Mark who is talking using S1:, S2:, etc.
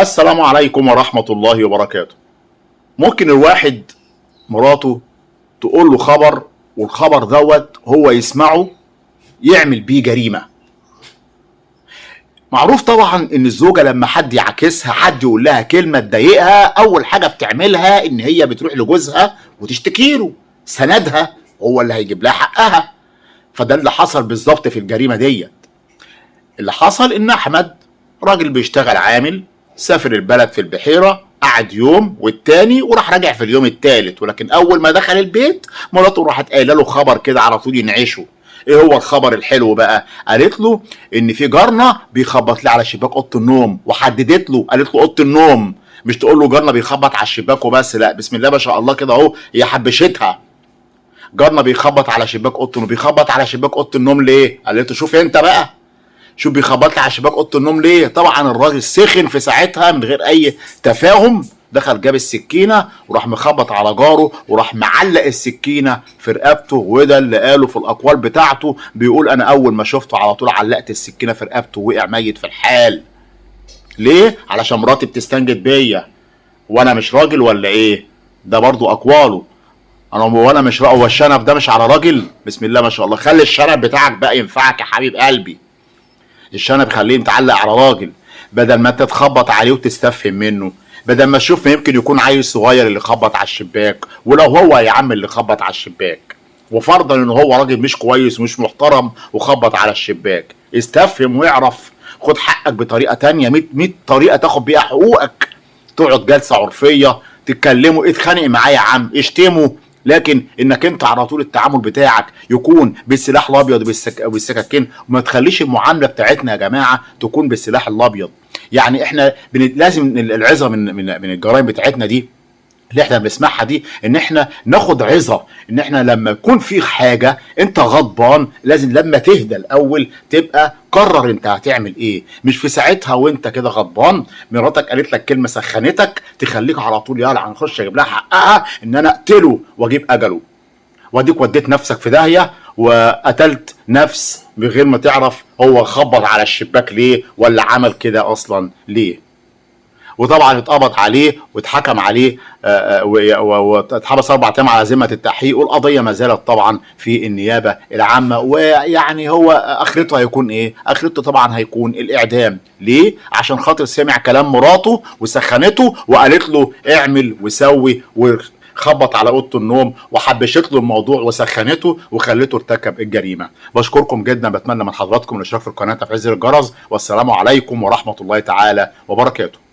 S1: السلام عليكم ورحمة الله وبركاته. ممكن الواحد مراته تقول له خبر، والخبر دوت هو يسمعه يعمل بيه جريمة. معروف طبعا ان الزوجة لما حد يعكسها، حد يقول لها كلمة تضايقها، اول حاجة بتعملها ان هي بتروح لجوزها وتشتكي له، سندها هو اللي هيجيب لها حقها. فده اللي حصل بالظبط في الجريمة ديت. اللي حصل ان احمد راجل بيشتغل عامل، سافر البلد في البحيرة، قعد يوم والتاني وراح راجع في اليوم التالت، ولكن اول ما دخل البيت مراته راحت قايله له خبر كده على طول ينعشه. ايه هو الخبر الحلو بقى؟ قالت له ان في جارنا بيخبط لي على شباك اوضه النوم، وحددت له قالت له اوضه النوم، مش تقول له جارنا بيخبط على الشباك وبس، لا، بسم الله ما شاء الله كده اهو، هي حبشتها. جارنا بيخبط على شباك اوضه النوم، بيخبط على شباك اوضه النوم ليه؟ قالت له شوف انت بقى، شوف بيخبط لي على شباك اوضه النوم ليه. طبعا الراجل سخن في ساعتها من غير اي تفاهم، دخل جاب السكينه وراح مخبط على جاره وراح معلق السكينه في رقبته. وده اللي قاله في الاقوال بتاعته، بيقول انا اول ما شفته على طول علقت السكينه في رقبته ووقع ميت في الحال. ليه؟ علشان مراتي بتستنجد بيا وانا مش راجل ولا ايه؟ ده برضو اقواله. وانا مش راجل، هو الشنب ده مش على راجل؟ بسم الله ما شاء الله. خلي الشنب بتاعك بقى ينفعك يا حبيب قلبي، الشنب خليه متعلق على راجل، بدل ما انت تخبط عليه وتستفهم منه، بدل ما تشوف يمكن يكون عيل صغير اللي خبط على الشباك، ولو هو يا عم اللي خبط على الشباك، وفرضا ان هو راجل مش كويس ومش محترم وخبط على الشباك، استفهم واعرف، خد حقك بطريقه تانية، 100 طريقه تاخد بيها حقوقك. تقعد جلسه عرفيه، تتكلموا، اتخانق معاه يا عم، اشتموا، لكن انك انت على طول التعامل بتاعك يكون بالسلاح الابيض وبالسكاكين، وما تخليش المعامله بتاعتنا يا جماعه تكون بالسلاح الابيض. يعني احنا لازم العظه من الجرائم بتاعتنا دي اللي احنا بنسمعها دي، ان احنا ناخد عظه، ان احنا لما يكون في حاجه انت غضبان لازم لما تهدى الاول تبقى قرر انت هتعمل ايه، مش في ساعتها وانت كده غضبان مراتك قالت لك كلمه سخنتك تخليك على طول يلا هنخش اجيب لها حقها ان انا اقتله واجيب اجله، واديك وديت نفسك في داهيه وقتلت نفس من غير ما تعرف هو خبط على الشباك ليه ولا عمل كده اصلا ليه. وطبعا اتقبض عليه واتحكم عليه واتحبس 4 ايام على ذمه التحقيق، والقضيه ما زالت طبعا في النيابه العامه. ويعني هو اخرته هيكون ايه؟ اخرته طبعا هيكون الاعدام. ليه؟ عشان خاطر سمع كلام مراته وسخنته وقالت له اعمل وسوي، خبط على اوضه النوم وحبشت له الموضوع وسخنته وخلته ارتكب الجريمه. بشكركم جدا، بتمنى من حضراتكم الاشتراك في القناه وتفعيل زر الجرس، والسلام عليكم ورحمه الله تعالى وبركاته.